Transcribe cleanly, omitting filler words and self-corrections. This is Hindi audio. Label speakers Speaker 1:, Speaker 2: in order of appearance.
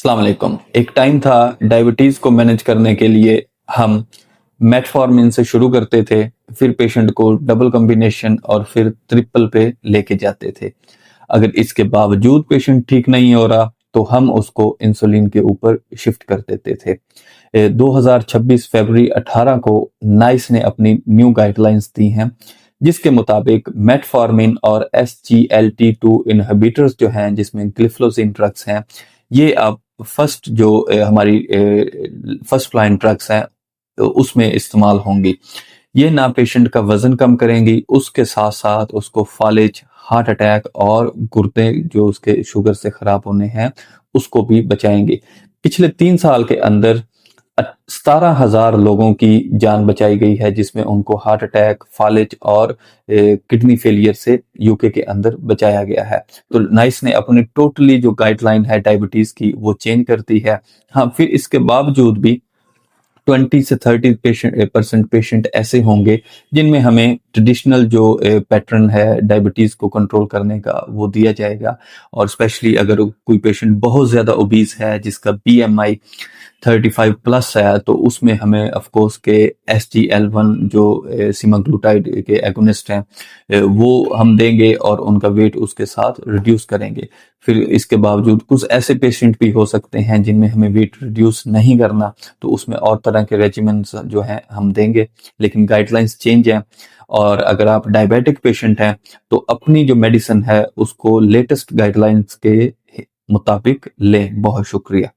Speaker 1: अस्सलाम वालेकुम। एक टाइम था डायबिटीज को मैनेज करने के लिए हम मेटफॉर्मिन से शुरू करते थे, फिर पेशेंट को डबल कॉम्बिनेशन और फिर ट्रिपल पे लेके जाते थे। अगर इसके बावजूद पेशेंट ठीक नहीं हो रहा तो हम उसको इंसुलिन के ऊपर शिफ्ट कर देते थे। 2026 फरवरी 18 को नाइस ने अपनी न्यू गाइडलाइंस दी हैं, जिसके मुताबिक मेटफॉर्मिन और SGLT2 इनहिबिटर्स जो हैं, जिसमें ग्लिफलोजिन ड्रग्स हैं, ये अब फर्स्ट जो हमारी फर्स्ट लाइन ड्रग्स हैं तो उसमें इस्तेमाल होंगी। ये ना पेशेंट का वजन कम करेंगी, उसके साथ साथ उसको फालिज, हार्ट अटैक और गुर्दे जो उसके शुगर से खराब होने हैं उसको भी बचाएंगे। पिछले 3 साल के अंदर 17,000 लोगों की जान बचाई गई है, जिसमें उनको हार्ट अटैक, फालिज और किडनी फेलियर से यूके के अंदर बचाया गया है। तो नाइस ने अपनी टोटली जो गाइडलाइन है डायबिटीज की वो चेंज कर दी है। हाँ, फिर इसके बावजूद भी 20 से 30% पेशेंट ऐसे होंगे जिनमें हमें ट्रेडिशनल जो पैटर्न है डायबिटीज को कंट्रोल करने का वो दिया जाएगा। और स्पेशली अगर कोई पेशेंट बहुत ज्यादा ओबीज है, जिसका BMI 35 प्लस है, तो उसमें हमें ऑफ कोर्स के SGL1 जो सीमाग्लूटाइड के एगोनिस्ट हैं वो हम देंगे और उनका वेट उसके साथ रिड्यूस करेंगे। फिर इसके बावजूद कुछ ऐसे पेशेंट भी हो सकते हैं जिनमें हमें वेट रिड्यूस नहीं करना, तो उसमें और तरह के रेजिमेंट्स जो हैं हम देंगे, लेकिन गाइडलाइंस चेंज हैं। और अगर आप डायबिटिक पेशेंट हैं तो अपनी जो मेडिसिन है उसको लेटेस्ट गाइडलाइंस के मुताबिक लें। बहुत शुक्रिया।